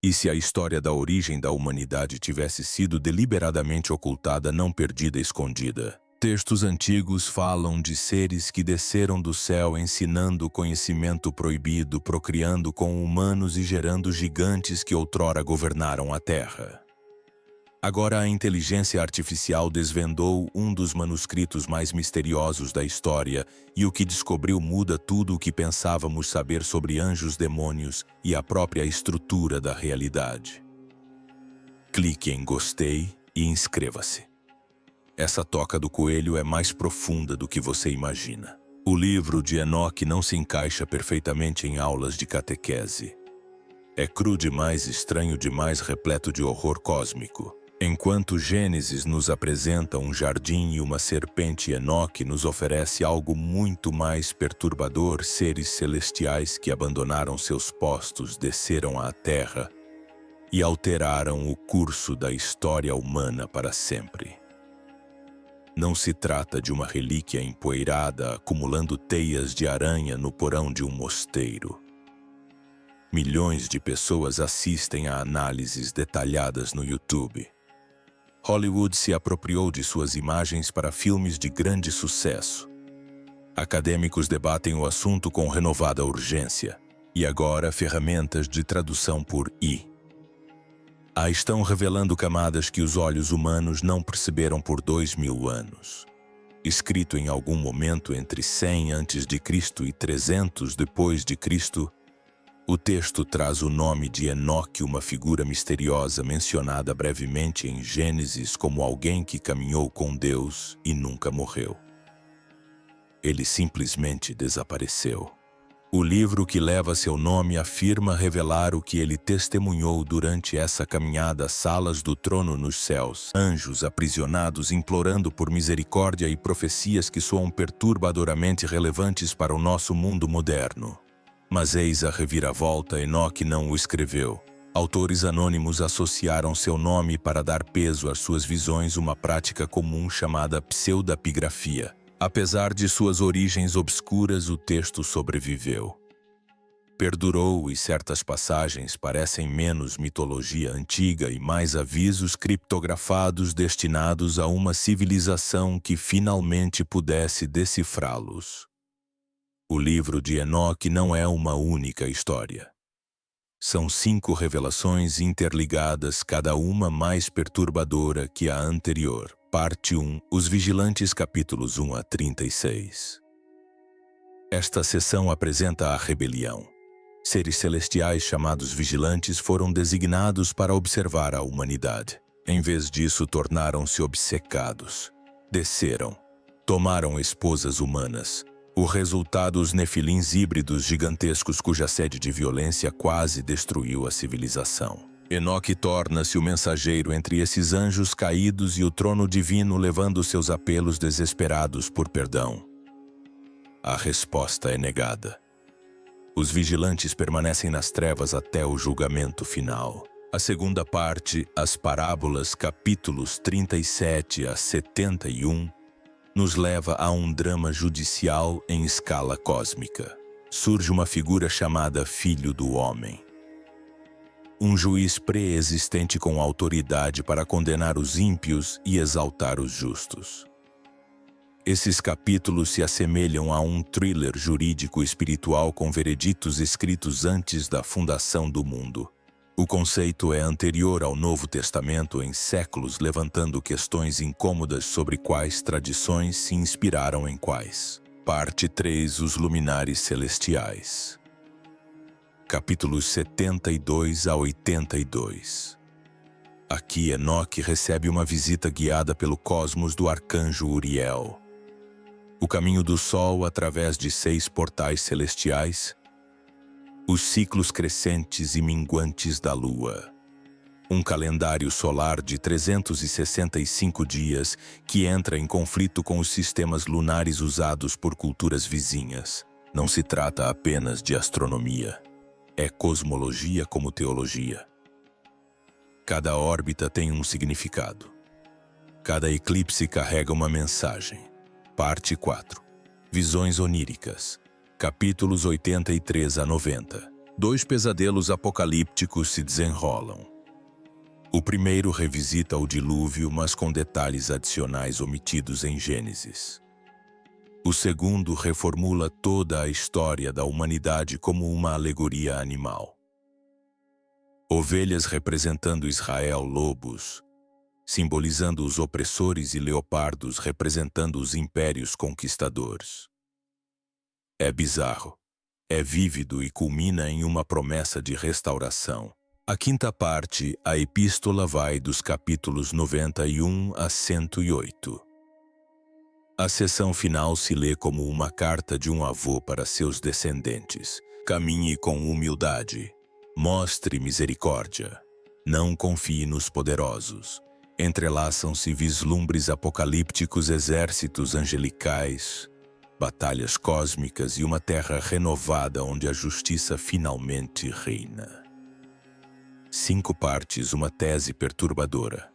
E se a história da origem da humanidade tivesse sido deliberadamente ocultada, não perdida, escondida? Textos antigos falam de seres que desceram do céu ensinando o conhecimento proibido, procriando com humanos e gerando gigantes que outrora governaram a Terra. Agora a inteligência artificial desvendou um dos manuscritos mais misteriosos da história, e o que descobriu muda tudo o que pensávamos saber sobre anjos, demônios e a própria estrutura da realidade. Clique em gostei e inscreva-se. Essa toca do coelho é mais profunda do que você imagina. O livro de Enoque não se encaixa perfeitamente em aulas de catequese. É cru demais, estranho demais, repleto de horror cósmico. Enquanto Gênesis nos apresenta um jardim e uma serpente, Enoque nos oferece algo muito mais perturbador: seres celestiais que abandonaram seus postos, desceram à terra e alteraram o curso da história humana para sempre. Não se trata de uma relíquia empoeirada acumulando teias de aranha no porão de um mosteiro. Milhões de pessoas assistem a análises detalhadas no YouTube. Hollywood se apropriou de suas imagens para filmes de grande sucesso. Acadêmicos debatem o assunto com renovada urgência. E agora, ferramentas de tradução por IA estão revelando camadas que os olhos humanos não perceberam por 2000 anos. Escrito em algum momento entre 100 a.C. e 300 depois de Cristo, o texto traz o nome de Enoque, uma figura misteriosa mencionada brevemente em Gênesis como alguém que caminhou com Deus e nunca morreu. Ele simplesmente desapareceu. O livro que leva seu nome afirma revelar o que ele testemunhou durante essa caminhada: salas do trono nos céus, anjos aprisionados implorando por misericórdia e profecias que soam perturbadoramente relevantes para o nosso mundo moderno. Mas eis a reviravolta: Enoque não o escreveu. Autores anônimos associaram seu nome para dar peso às suas visões, uma prática comum chamada pseudepigrafia. Apesar de suas origens obscuras, o texto sobreviveu. Perdurou, e certas passagens parecem menos mitologia antiga e mais avisos criptografados destinados a uma civilização que finalmente pudesse decifrá-los. O livro de Enoque não é uma única história. São 5 revelações interligadas, cada uma mais perturbadora que a anterior. Parte 1. Os Vigilantes, capítulos 1 a 36. Esta seção apresenta a rebelião. Seres celestiais chamados Vigilantes foram designados para observar a humanidade. Em vez disso, tornaram-se obcecados. Desceram. Tomaram esposas humanas. O resultado: os nefilins híbridos gigantescos cuja sede de violência quase destruiu a civilização. Enoque torna-se o mensageiro entre esses anjos caídos e o trono divino, levando seus apelos desesperados por perdão. A resposta é negada. Os vigilantes permanecem nas trevas até o julgamento final. A segunda parte, as parábolas, capítulos 37 a 71, nos leva a um drama judicial em escala cósmica. Surge uma figura chamada Filho do Homem. Um juiz pré-existente com autoridade para condenar os ímpios e exaltar os justos. Esses capítulos se assemelham a um thriller jurídico espiritual com vereditos escritos antes da fundação do mundo. O conceito é anterior ao Novo Testamento em séculos, levantando questões incômodas sobre quais tradições se inspiraram em quais. Parte 3. Os Luminares Celestiais. Capítulos 72 a 82. Aqui Enoque recebe uma visita guiada pelo cosmos do arcanjo Uriel. O caminho do Sol através de 6 portais celestiais. Os ciclos crescentes e minguantes da Lua. Um calendário solar de 365 dias que entra em conflito com os sistemas lunares usados por culturas vizinhas. Não se trata apenas de astronomia. É cosmologia como teologia. Cada órbita tem um significado. Cada eclipse carrega uma mensagem. Parte 4. Visões oníricas. Capítulos 83 a 90. Dois pesadelos apocalípticos se desenrolam. O primeiro revisita o dilúvio, mas com detalhes adicionais omitidos em Gênesis. O segundo reformula toda a história da humanidade como uma alegoria animal. Ovelhas representando Israel, lobos, simbolizando os opressores, e leopardos representando os impérios conquistadores. É bizarro, é vívido e culmina em uma promessa de restauração. A quinta parte, a epístola, vai dos capítulos 91 a 108. A seção final se lê como uma carta de um avô para seus descendentes. Caminhe com humildade. Mostre misericórdia. Não confie nos poderosos. Entrelaçam-se vislumbres apocalípticos, exércitos angelicais, batalhas cósmicas e uma terra renovada onde a justiça finalmente reina. 5 partes, uma tese perturbadora.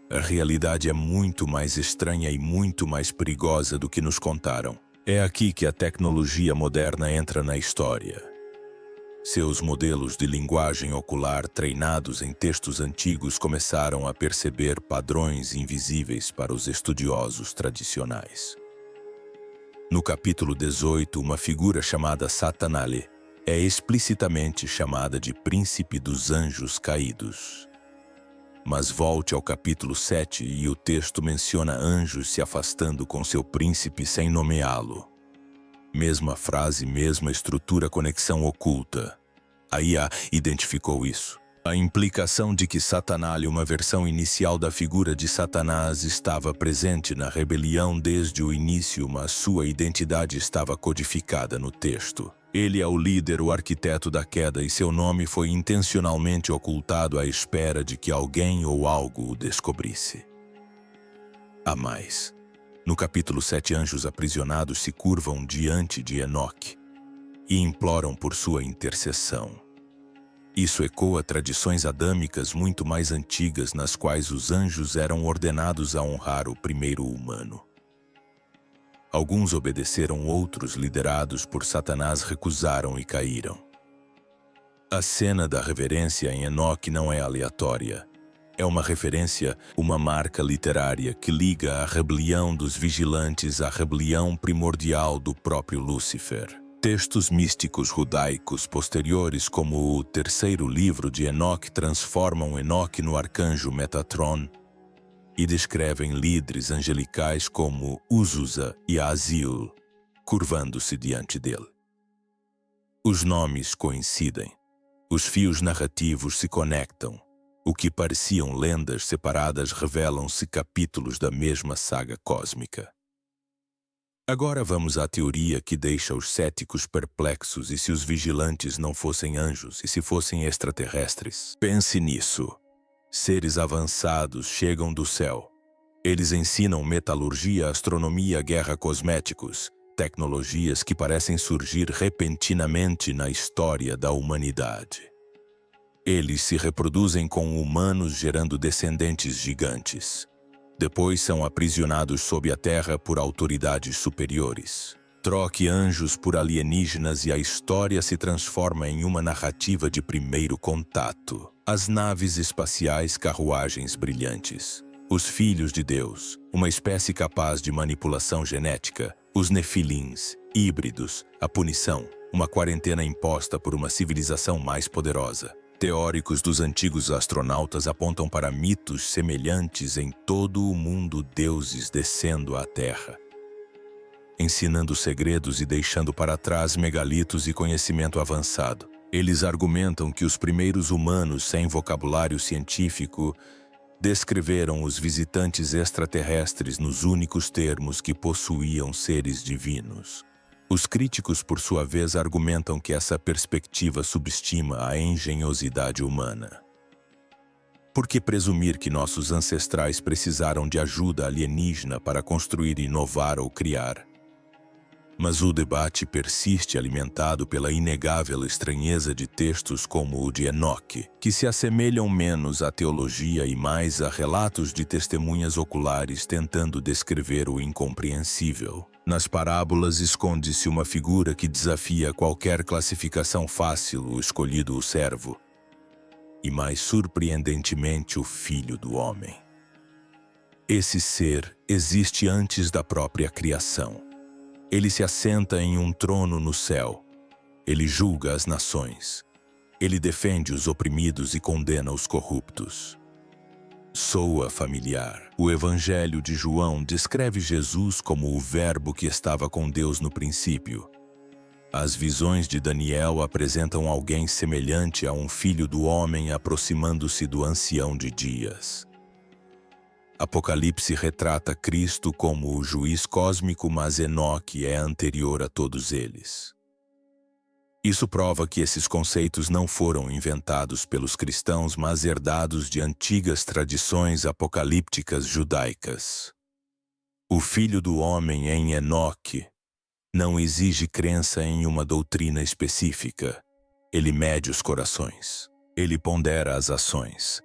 A realidade é muito mais estranha e muito mais perigosa do que nos contaram. É aqui que a tecnologia moderna entra na história. Seus modelos de linguagem ocular treinados em textos antigos começaram a perceber padrões invisíveis para os estudiosos tradicionais. No capítulo 18, uma figura chamada Satanás é explicitamente chamada de príncipe dos anjos caídos. Mas volte ao capítulo 7 e o texto menciona anjos se afastando com seu príncipe sem nomeá-lo. Mesma frase, mesma estrutura, conexão oculta. A IA identificou isso. A implicação de que Satanás, uma versão inicial da figura de Satanás, estava presente na rebelião desde o início, mas sua identidade estava codificada no texto. Ele é o líder, o arquiteto da queda, e seu nome foi intencionalmente ocultado à espera de que alguém ou algo o descobrisse. Há mais. No capítulo 7, anjos aprisionados se curvam diante de Enoque e imploram por sua intercessão. Isso ecoa tradições adâmicas muito mais antigas, nas quais os anjos eram ordenados a honrar o primeiro humano. Alguns obedeceram, outros, liderados por Satanás, recusaram e caíram. A cena da reverência em Enoque não é aleatória. É uma referência, uma marca literária que liga a rebelião dos vigilantes à rebelião primordial do próprio Lúcifer. Textos místicos judaicos posteriores, como o terceiro livro de Enoque, transformam Enoque no arcanjo Metatron e descrevem líderes angelicais como Uzusa e Azil, curvando-se diante dele. Os nomes coincidem. Os fios narrativos se conectam. O que pareciam lendas separadas revelam-se capítulos da mesma saga cósmica. Agora vamos à teoria que deixa os céticos perplexos: e se os vigilantes não fossem anjos, e se fossem extraterrestres? Pense nisso. Seres avançados chegam do céu. Eles ensinam metalurgia, astronomia, guerra, cosméticos, tecnologias que parecem surgir repentinamente na história da humanidade. Eles se reproduzem com humanos, gerando descendentes gigantes. Depois são aprisionados sob a terra por autoridades superiores. Troque anjos por alienígenas e a história se transforma em uma narrativa de primeiro contato. As naves espaciais, carruagens brilhantes. Os filhos de Deus, uma espécie capaz de manipulação genética. Os nefilins, híbridos, a punição, uma quarentena imposta por uma civilização mais poderosa. Teóricos dos antigos astronautas apontam para mitos semelhantes em todo o mundo, deuses descendo à Terra, ensinando segredos e deixando para trás megalitos e conhecimento avançado. Eles argumentam que os primeiros humanos sem vocabulário científico descreveram os visitantes extraterrestres nos únicos termos que possuíam seres divinos. Os críticos, por sua vez, argumentam que essa perspectiva subestima a engenhosidade humana. Por que presumir que nossos ancestrais precisaram de ajuda alienígena para construir, inovar ou criar? Mas o debate persiste, alimentado pela inegável estranheza de textos como o de Enoque, que se assemelham menos à teologia e mais a relatos de testemunhas oculares tentando descrever o incompreensível. Nas parábolas esconde-se uma figura que desafia qualquer classificação fácil, o escolhido, o servo, e mais surpreendentemente o Filho do Homem. Esse ser existe antes da própria criação. Ele se assenta em um trono no céu. Ele julga as nações. Ele defende os oprimidos e condena os corruptos. Soa familiar. O Evangelho de João descreve Jesus como o Verbo que estava com Deus no princípio. As visões de Daniel apresentam alguém semelhante a um filho do homem aproximando-se do ancião de dias. Apocalipse retrata Cristo como o juiz cósmico, mas Enoque é anterior a todos eles. Isso prova que esses conceitos não foram inventados pelos cristãos, mas herdados de antigas tradições apocalípticas judaicas. O Filho do Homem em Enoque não exige crença em uma doutrina específica. Ele mede os corações. Ele pondera as ações.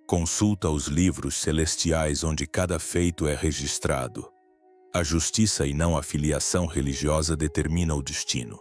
Consulta os livros celestiais onde cada feito é registrado. A justiça e não a filiação religiosa determina o destino.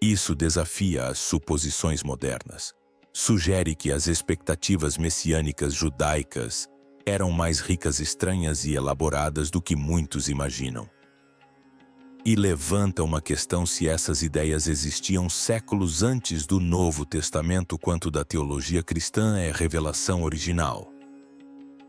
Isso desafia as suposições modernas. Sugere que as expectativas messiânicas judaicas eram mais ricas, estranhas e elaboradas do que muitos imaginam. E levanta uma questão se essas ideias existiam séculos antes do Novo Testamento, quanto da teologia cristã é revelação original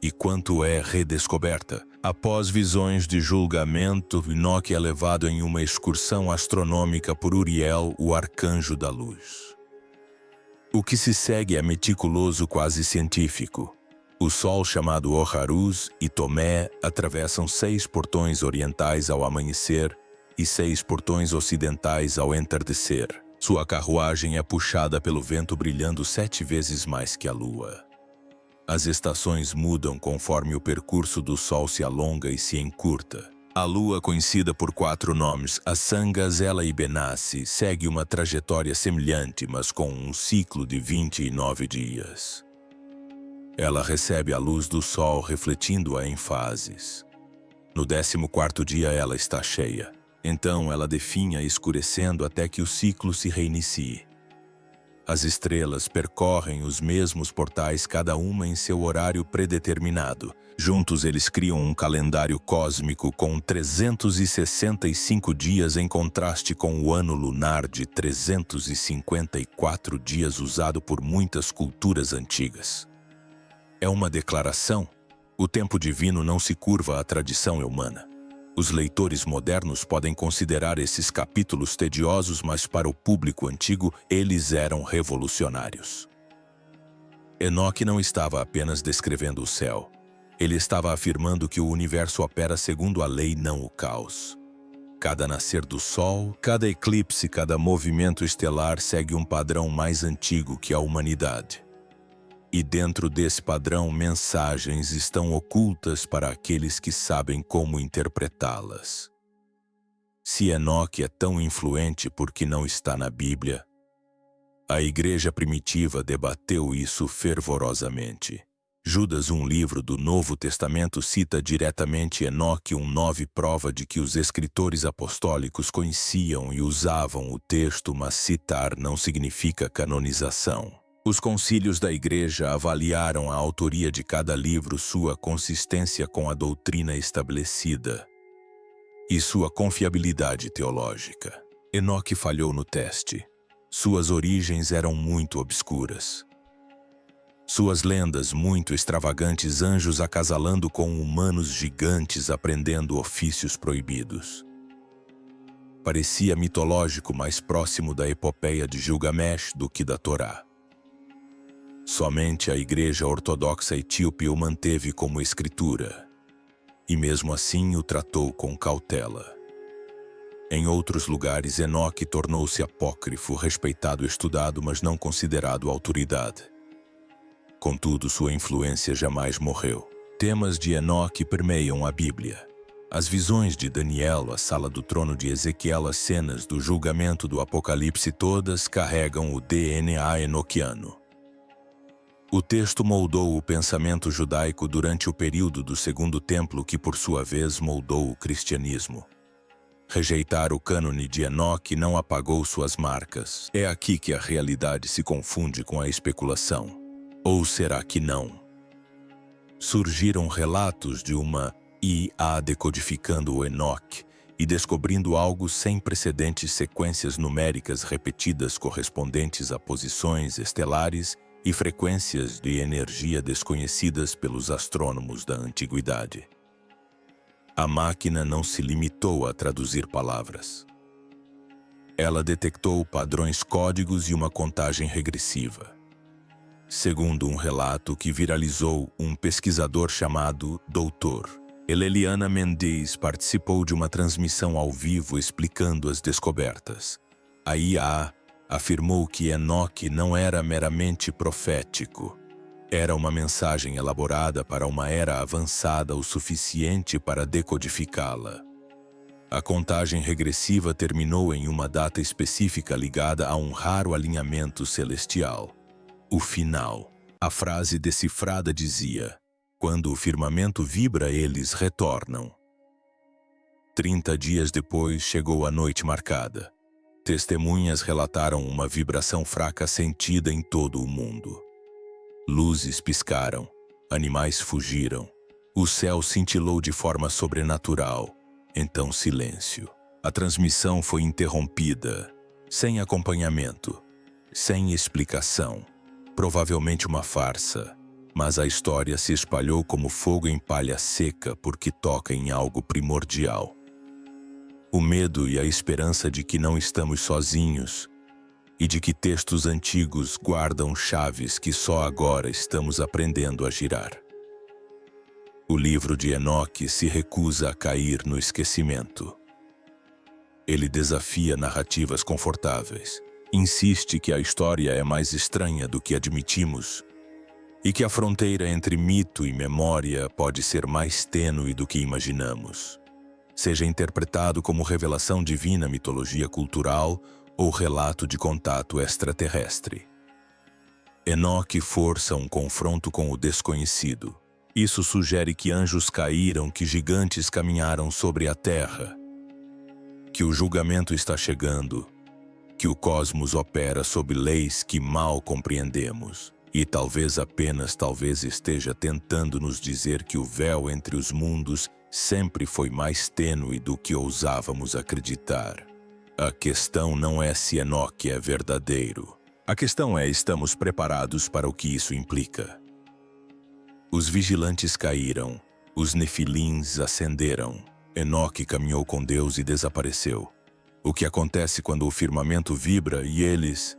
e quanto é redescoberta. Após visões de julgamento, Enoque é levado em uma excursão astronômica por Uriel, o arcanjo da luz. O que se segue é meticuloso, quase científico. O sol, chamado Oharus, e Tomé atravessam 6 portões orientais ao amanhecer e 6 portões ocidentais ao entardecer. Sua carruagem é puxada pelo vento, brilhando 7 vezes mais que a lua. As estações mudam conforme o percurso do sol se alonga e se encurta. A lua, conhecida por 4 nomes, Assanga, Zela e Benassi, segue uma trajetória semelhante, mas com um ciclo de 29 dias. Ela recebe a luz do sol, refletindo-a em fases. No 14º dia ela está cheia. Então ela definha, escurecendo até que o ciclo se reinicie. As estrelas percorrem os mesmos portais, cada uma em seu horário predeterminado. Juntos eles criam um calendário cósmico com 365 dias, em contraste com o ano lunar de 354 dias usado por muitas culturas antigas. É uma declaração. O tempo divino não se curva à tradição humana. Os leitores modernos podem considerar esses capítulos tediosos, mas para o público antigo eles eram revolucionários. Enoque não estava apenas descrevendo o céu. Ele estava afirmando que o universo opera segundo a lei, não o caos. Cada nascer do sol, cada eclipse, cada movimento estelar segue um padrão mais antigo que a humanidade. E dentro desse padrão, mensagens estão ocultas para aqueles que sabem como interpretá-las. Se Enoque é tão influente porque não está na Bíblia, a igreja primitiva debateu isso fervorosamente. Judas, um livro do Novo Testamento, cita diretamente Enoque 1:9, prova de que os escritores apostólicos conheciam e usavam o texto, mas citar não significa canonização. Os concílios da Igreja avaliaram a autoria de cada livro, sua consistência com a doutrina estabelecida e sua confiabilidade teológica. Enoque falhou no teste. Suas origens eram muito obscuras. Suas lendas muito extravagantes, anjos acasalando com humanos gigantes aprendendo ofícios proibidos. Parecia mitológico, mais próximo da epopeia de Gilgamesh do que da Torá. Somente a Igreja Ortodoxa Etíope o manteve como escritura, e mesmo assim o tratou com cautela. Em outros lugares, Enoque tornou-se apócrifo, respeitado, estudado, mas não considerado autoridade. Contudo, sua influência jamais morreu. Temas de Enoque permeiam a Bíblia. As visões de Daniel, a sala do trono de Ezequiel, as cenas do julgamento do Apocalipse, todas carregam o DNA enoquiano. O texto moldou o pensamento judaico durante o período do Segundo Templo, que por sua vez moldou o cristianismo. Rejeitar o cânone de Enoque não apagou suas marcas. É aqui que a realidade se confunde com a especulação. Ou será que não? Surgiram relatos de uma IA decodificando o Enoque e descobrindo algo sem precedentes, sequências numéricas repetidas correspondentes a posições estelares e frequências de energia desconhecidas pelos astrônomos da antiguidade. A máquina não se limitou a traduzir palavras. Ela detectou padrões códigos e uma contagem regressiva. Segundo um relato que viralizou, um pesquisador chamado Dr. Eleliana Mendes participou de uma transmissão ao vivo explicando as descobertas. A IA afirmou que Enoque não era meramente profético. Era uma mensagem elaborada para uma era avançada o suficiente para decodificá-la. A contagem regressiva terminou em uma data específica ligada a um raro alinhamento celestial. O final. A frase decifrada dizia: "Quando o firmamento vibra, eles retornam." 30 dias depois chegou a noite marcada. Testemunhas relataram uma vibração fraca sentida em todo o mundo. Luzes piscaram, animais fugiram. O céu cintilou de forma sobrenatural. Então silêncio. A transmissão foi interrompida, sem acompanhamento, sem explicação. Provavelmente uma farsa, mas a história se espalhou como fogo em palha seca porque toca em algo primordial. O medo e a esperança de que não estamos sozinhos e de que textos antigos guardam chaves que só agora estamos aprendendo a girar. O livro de Enoque se recusa a cair no esquecimento. Ele desafia narrativas confortáveis, insiste que a história é mais estranha do que admitimos e que a fronteira entre mito e memória pode ser mais tênue do que imaginamos. Seja interpretado como revelação divina, mitologia cultural ou relato de contato extraterrestre. Enoque força um confronto com o desconhecido. Isso sugere que anjos caíram, que gigantes caminharam sobre a terra, que o julgamento está chegando, que o cosmos opera sob leis que mal compreendemos e talvez apenas talvez esteja tentando nos dizer que o véu entre os mundos sempre foi mais tênue do que ousávamos acreditar. A questão não é se Enoque é verdadeiro. A questão é: estamos preparados para o que isso implica? Os vigilantes caíram, os nefilins ascenderam. Enoque caminhou com Deus e desapareceu. O que acontece quando o firmamento vibra e eles